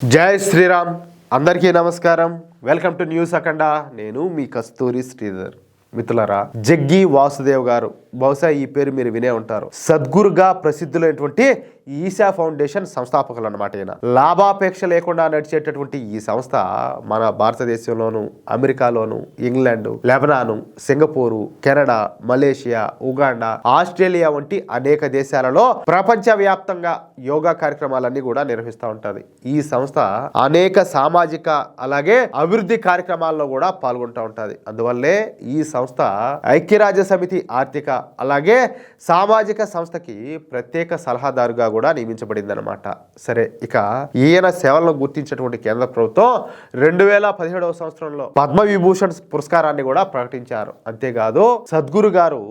జై శ్రీరామ్ అందరికీ నమస్కారం. వెల్కమ్ టు న్యూస్ అఖండ. నేను మీ కస్తూరి శ్రీధర్. మిత్రులారా, జగ్గి వాసుదేవ్ గారు, బహుశా ఈ పేరు మీరు వినే ఉంటారు. సద్గురుగా ప్రసిద్ధులైనటువంటి ఈశా ఫౌండేషన్ సంస్థాపకులు అన్నమాట. ఈయన లాభాపేక్ష లేకుండా నడిచేటటువంటి ఈ సంస్థ మన భారతదేశంలోను, అమెరికాలోను, England, Lebanon, Singapore, Canada, Malaysia, Uganda, Australia వంటి అనేక దేశాలలో ప్రపంచవ్యాప్తంగా యోగా కార్యక్రమాలన్నీ కూడా నిర్వహిస్తూ ఉంటుంది. ఈ సంస్థ అనేక సామాజిక అలాగే అభివృద్ధి కార్యక్రమాల్లో కూడా పాల్గొంటూ ఉంటుంది. అందువల్లే ఈ సంస్థ ఐక్యరాజ్య సమితి ఆర్థిక అలాగే సామాజిక సంస్థకి ప్రత్యేక సలహాదారుగా కూడా నియమించబడింది అనమాట. సరే, ఇక ఈయన సేవలను గుర్తించినటువంటి కేంద్ర ప్రభుత్వం 2017 సంవత్సరంలో పద్మవిభూషణ్ పురస్కారాన్ని కూడా ప్రకటించారు. అంతేకాదు, సద్గురు గారు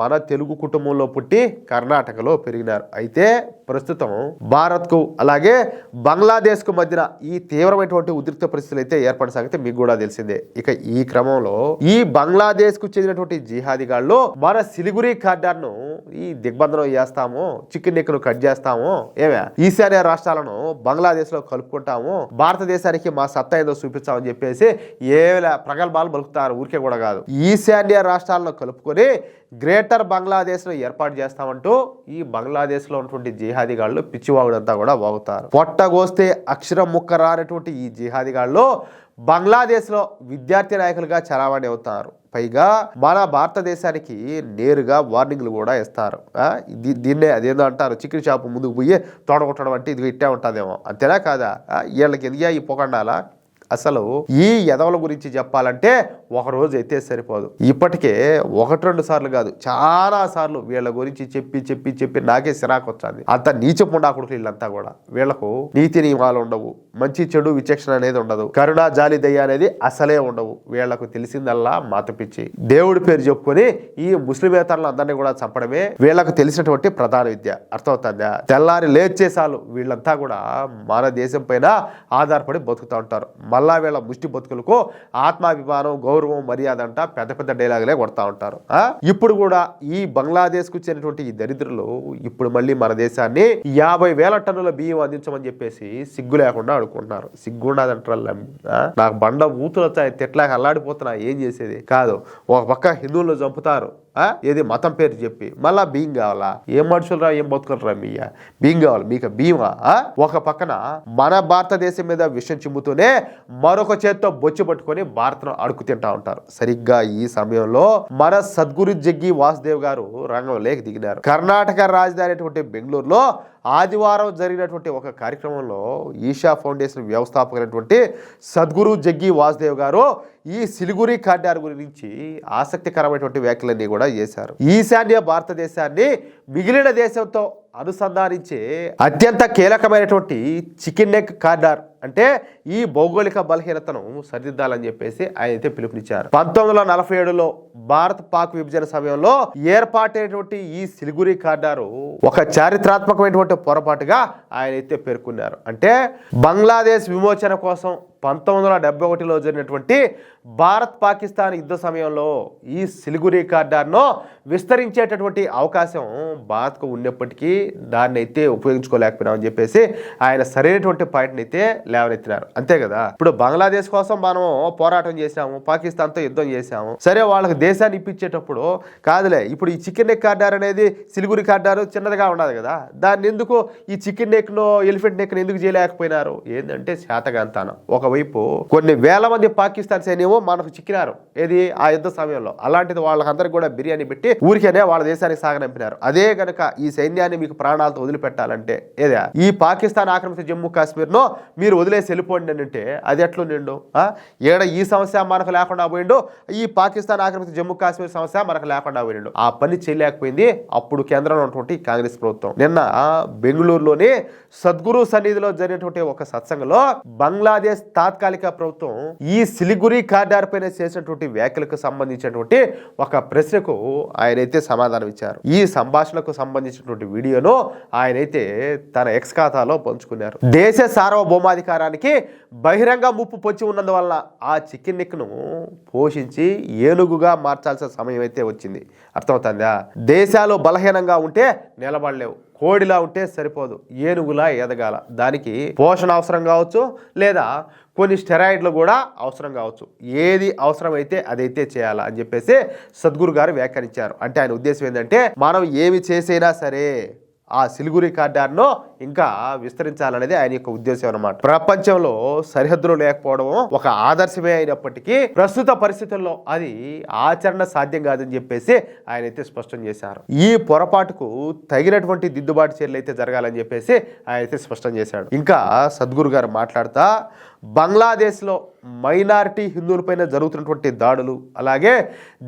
మన తెలుగు కుటుంబంలో పుట్టి కర్ణాటకలో పెరిగినారు. అయితే ప్రస్తుతం భారత్ కు అలాగే బంగ్లాదేశ్ కు మధ్యన ఈ తీవ్రమైనటువంటి ఉద్రిక్త పరిస్థితులు అయితే ఏర్పడిన సంగతి మీకు కూడా తెలిసిందే. ఇక ఈ క్రమంలో ఈ బంగ్లాదేశ్ కు చెందినటువంటి జిహాదీగాళ్ళు మన సిలిగురి కారిడార్ ను ఈ దిగ్బంధనం చేస్తాము, చికెన్ నెక్ ను కట్ చేస్తాము, ఈశాన్య రాష్ట్రాలను బంగ్లాదేశ్ లో కలుపుకుంటాము, భారతదేశానికి మా సత్తా ఏదో చూపించామని చెప్పేసి ప్రగల్భాలు పలుకుతారు. ఊరికే కూడా కాదు, ఈశాన్య రాష్ట్రాలను కలుపుకొని గ్రేటర్ బంగ్లాదేశ్ లో ఏర్పాటు చేస్తామంటూ ఈ బంగ్లాదేశ్ లో ఉన్నటువంటి జిహాదీగాళ్ళు పిచ్చివాగుడంతా కూడా వాగుతారు. పొట్టగోస్తే అక్షరం ముక్క రానటువంటి ఈ జిహాదీగాళ్ళు బంగ్లాదేశ్ లో విద్యార్థి నాయకులుగా చలామణి అవుతారు. పైగా మన భారతదేశానికి నేరుగా వార్నింగ్లు కూడా ఇస్తారు. దీన్నే అదేందో అంటారు, చికెన్ షాప్ ముందుకు పోయి తోడగొట్టడం అంటే ఇది ఇట్టే ఉంటుందేమో. అంతేనా కాదా? వీళ్ళకి ఎదిగా ఈ పొగండాలా? అసలు ఈ ఎదవల గురించి చెప్పాలంటే ఒక రోజు అయితే సరిపోదు. ఇప్పటికే 1-2 సార్లు కాదు, చాలా సార్లు వీళ్ళ గురించి చెప్పి నాకే సిరాకు వచ్చింది. అంత నీచపుండా కొడుకులు వీళ్ళంతా కూడా. వీళ్లకు నీతి నియమాలు ఉండవు, మంచి చెడు విచక్షణ అనేది ఉండదు, కరుణ జాలి దయ అనేది అసలే ఉండవు. వీళ్లకు తెలిసిందల్లా మాత పిచ్చి. దేవుడి పేరు చెప్పుకొని ఈ ముస్లిమేతరులు అందరినీ కూడా చంపడమే వీళ్లకు తెలిసినటువంటి ప్రధాన విద్య. అర్థమవుతుందా? తెల్లారి లేచేసాలు వీళ్ళంతా కూడా మన దేశం పైన ఆధారపడి బతుకుతూ ఉంటారు. మళ్ళా వీళ్ళ ముష్టి బతుకులకు ఆత్మాభిమానం, గౌరవం, మర్యాద అంట పెద్ద పెద్ద డైలాగులే కొడతా ఉంటారు. ఇప్పుడు కూడా ఈ బంగ్లాదేశ్ కు చెందినటువంటి ఈ దరిద్రులు ఇప్పుడు మళ్ళీ మన దేశాన్ని 50,000 టన్నుల బియ్యం అందించమని చెప్పేసి సిగ్గు లేకుండా అడుకుంటున్నారు. సిగ్గుండదంటారు. నాకు బండ ఊతులు వచ్చాయి, తిట్లాక అల్లాడిపోతున్నా, ఏం చేసేది కాదు. ఒక పక్క హిందువులను చంపుతారు, ఏది మతం పేరు చెప్పి, మళ్ళా బియ్యం కావాలా? ఏం మనుషులరా, ఏం బతుకులరా మీయ? బియ్యం కావాలి మీకు, బియ్యమా? ఒక పక్కన మన భారతదేశం మీద విషం చిమ్ముతూనే మరొక చేత్తో బొచ్చు పట్టుకొని భారత్ను అడుగు తింటా ఉంటారు. సరిగ్గా ఈ సమయంలో మన సద్గురు జగ్గి వాసుదేవ్ గారు రంగంలోకి దిగినారు. కర్ణాటక రాజధాని బెంగళూరులో ఆదివారం జరిగినటువంటి ఒక కార్యక్రమంలో ఈశా ఫౌండేషన్ వ్యవస్థాపకులైనటువంటి సద్గురు జగ్గి వాసుదేవ్ గారు ఈ సిలిగురి కారిడార్ గురించి ఆసక్తికరమైనటువంటి వ్యాఖ్యలన్నీ కూడా చేశారు. ఈశాన్య భారతదేశాన్ని మిగిలిన దేశంతో అనుసంధానించే అత్యంత కీలకమైనటువంటి చికెన్ నెక్ కారిడార్ అంటే ఈ భౌగోళిక బలహీనతను సరిదిద్దాలని చెప్పేసి ఆయన అయితే పిలుపునిచ్చారు. 1947లో భారత్ పాక్ విభజన సమయంలో ఏర్పాటైనటువంటి ఈ సిలిగురి కారిడారు ఒక చారిత్రాత్మకమైనటువంటి పొరపాటుగా ఆయన అయితే పేర్కొన్నారు. అంటే బంగ్లాదేశ్ విమోచన కోసం 1971లో జరిగినటువంటి భారత్ పాకిస్తాన్ యుద్ధ సమయంలో ఈ సిలిగురి కారిడార్ను విస్తరించేటటువంటి అవకాశం భారత్కు ఉన్నప్పటికీ దాన్ని అయితే ఉపయోగించుకోలేకపోయినామని చెప్పేసి ఆయన సరైనటువంటి పాయింట్ని అయితే లేవనెత్తినారు. అంతే కదా, ఇప్పుడు బంగ్లాదేశ్ కోసం మనం పోరాటం చేశాము, పాకిస్తాన్తో యుద్ధం చేశాము, సరే వాళ్ళకి దేశాన్ని ఇప్పించేటప్పుడు కాదులే, ఇప్పుడు ఈ చికెన్ నెక్ కారిడార్ అనేది సిలిగురి కారిడార్ చిన్నదిగా ఉండదు కదా, దాన్ని ఎందుకు ఈ చికెన్ నెక్ను ఎలిఫెంట్ నెక్ను ఎందుకు చేయలేకపోయినారు? ఏంటంటే శాతగాంతానం. ఒకవైపు కొన్ని వేల మంది పాకిస్తాన్ సైన్యము మనకు చిక్కినారు ఏది ఆ యుద్ధ సమయంలో. అలాంటిది వాళ్ళకందరికి కూడా బిర్యానీ పెట్టి ఊరికేనే వాళ్ళ దేశానికి సాగనంపినారు. అదే గనక ఈ సైన్యాన్ని మీకు ప్రాణాలతో వదిలిపెట్టాలంటే ఏదా ఈ పాకిస్తాన్ ఆక్రమిత జమ్మూ కాశ్మీర్ ను మీరు వదిలేసి వెళ్ళిపోండి అంటే అది ఎట్లు నిండు? ఏడ ఈ సమస్య మనకు లేకుండా పోయిండు, ఈ పాకిస్తాన్ ఆక్రమిత జమ్మూ కాశ్మీర్ సమస్య మనకు లేకుండా పోయిండు. ఆ పని చేయలేకపోయింది అప్పుడు కేంద్రంలో ఉన్నటువంటి కాంగ్రెస్ ప్రభుత్వం. నిన్న బెంగళూరులోని సద్గురు సన్నిధిలో జరిగినటువంటి ఒక సత్సంగంలో బంగ్లాదేశ్ తాత్కాలిక ప్రభుత్వం ఈ సిలిగురి కారిడార్ పైన చేసినటువంటి వ్యాఖ్యలకు సంబంధించినటువంటి ఒక ప్రశ్నకు ఆయనైతే సమాధానం ఇచ్చారు. ఈ సంభాషణకు సంబంధించినటువంటి వీడియోను ఆయనైతే తన ఎక్స్ ఖాతాలో పంచుకున్నారు. దేశ సార్వభౌమాధికారానికి బహిరంగ ముప్పు పొంచి ఉన్నందువల్ల ఆ చికెన్ నెక్ ను పోషించి ఏనుగుగా మార్చాల్సిన సమయం అయితే వచ్చింది. అర్థమవుతుందా? దేశాలు బలహీనంగా ఉంటే నిలబడలేవు, కోడిలా ఉంటే సరిపోదు, ఏనుగులా ఎదగాల. దానికి పోషణ అవసరం కావచ్చు, లేదా కొన్ని స్టెరాయిడ్లు కూడా అవసరం కావచ్చు. ఏది అవసరమైతే అదైతే చేయాలా అని చెప్పేసి సద్గురు గారు వ్యాఖ్యానించారు. అంటే ఆయన ఉద్దేశం ఏంటంటే మనం ఏమి చేసైనా సరే ఆ సిలిగురి కారిడార్ను ఇంకా విస్తరించాలనేది ఆయన యొక్క ఉద్దేశం అన్నమాట. ప్రపంచంలో సరిహద్దులు లేకపోవడం ఒక ఆదర్శమే అయినప్పటికీ ప్రస్తుత పరిస్థితుల్లో అది ఆచరణ సాధ్యం కాదని చెప్పేసి ఆయన అయితే స్పష్టం చేశారు. ఈ పొరపాటుకు తగినటువంటి దిద్దుబాటు చర్యలు అయితే జరగాలని చెప్పేసి ఆయన అయితే స్పష్టం చేశాడు. ఇంకా సద్గురు గారు మాట్లాడుతా బంగ్లాదేశ్లో మైనారిటీ హిందువులపైన జరుగుతున్నటువంటి దాడులు, అలాగే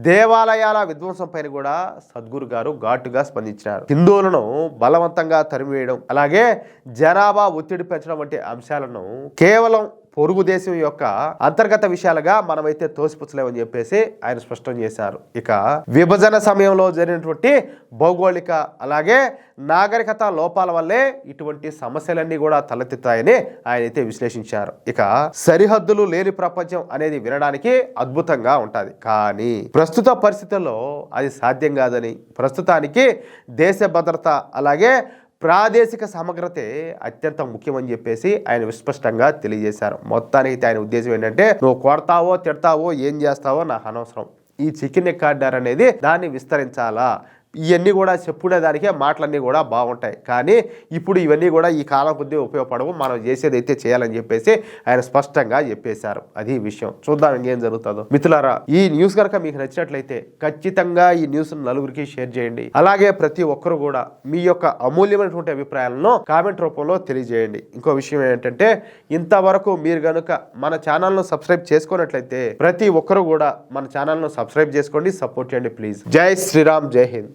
దేవాలయాల విధ్వంసం పైన కూడా సద్గురు గారు ఘాటుగా స్పందించారు. హిందువులను బలవంతంగా తరిమివేయడం, అలాగే జనాభా ఒత్తిడి పెంచడం వంటి అంశాలను కేవలం పొరుగు దేశం యొక్క అంతర్గత విషయాలుగా మనమైతే తోసిపుచ్చలేమని చెప్పేసి ఆయన స్పష్టం చేశారు. ఇక విభజన సమయంలో జరిగినటువంటి భౌగోళిక అలాగే నాగరికత లోపాల వల్లే ఇటువంటి సమస్యలన్నీ కూడా తలెత్తుతాయని ఆయన అయితే విశ్లేషించారు. ఇక సరిహద్దులు లేని ప్రపంచం అనేది వినడానికి అద్భుతంగా ఉంటుంది, కానీ ప్రస్తుత పరిస్థితుల్లో అది సాధ్యం కాదని, ప్రస్తుతానికి దేశ భద్రత అలాగే ప్రాదేశిక సమగ్రతే అత్యంత ముఖ్యమని చెప్పేసి ఆయన విస్పష్టంగా తెలియజేశారు. మొత్తానికి ఆయన ఉద్దేశం ఏంటంటే నువ్వు కొడతావో తిడతావో ఏం చేస్తావో నాకు అనవసరం, ఈ చికెన్ కారిడార్ అనేది దాన్ని విస్తరించాలా. ఇవన్నీ కూడా చెప్పుకునే దానికే మాటలన్నీ కూడా బాగుంటాయి, కానీ ఇప్పుడు ఇవన్నీ కూడా ఈ కాలం కొద్దీ ఉపయోగపడవు, మనం చేసేది అయితే చేయాలని చెప్పేసి ఆయన స్పష్టంగా చెప్పేశారు. అది విషయం. చూద్దాం ఇంకేం జరుగుతుందో. మిత్రులారా, ఈ న్యూస్ కనుక మీకు నచ్చినట్లయితే ఖచ్చితంగా ఈ న్యూస్ నలుగురికి షేర్ చేయండి. అలాగే ప్రతి ఒక్కరు కూడా మీ యొక్క అమూల్యమైనటువంటి అభిప్రాయాలను కామెంట్ రూపంలో తెలియజేయండి. ఇంకో విషయం ఏంటంటే, ఇంతవరకు మీరు కనుక మన ఛానల్ను సబ్స్క్రైబ్ చేసుకున్నట్లయితే ప్రతి ఒక్కరు కూడా మన ఛానల్ను సబ్స్క్రైబ్ చేసుకోండి, సపోర్ట్ చేయండి ప్లీజ్. జై శ్రీరామ్, జై హింద్.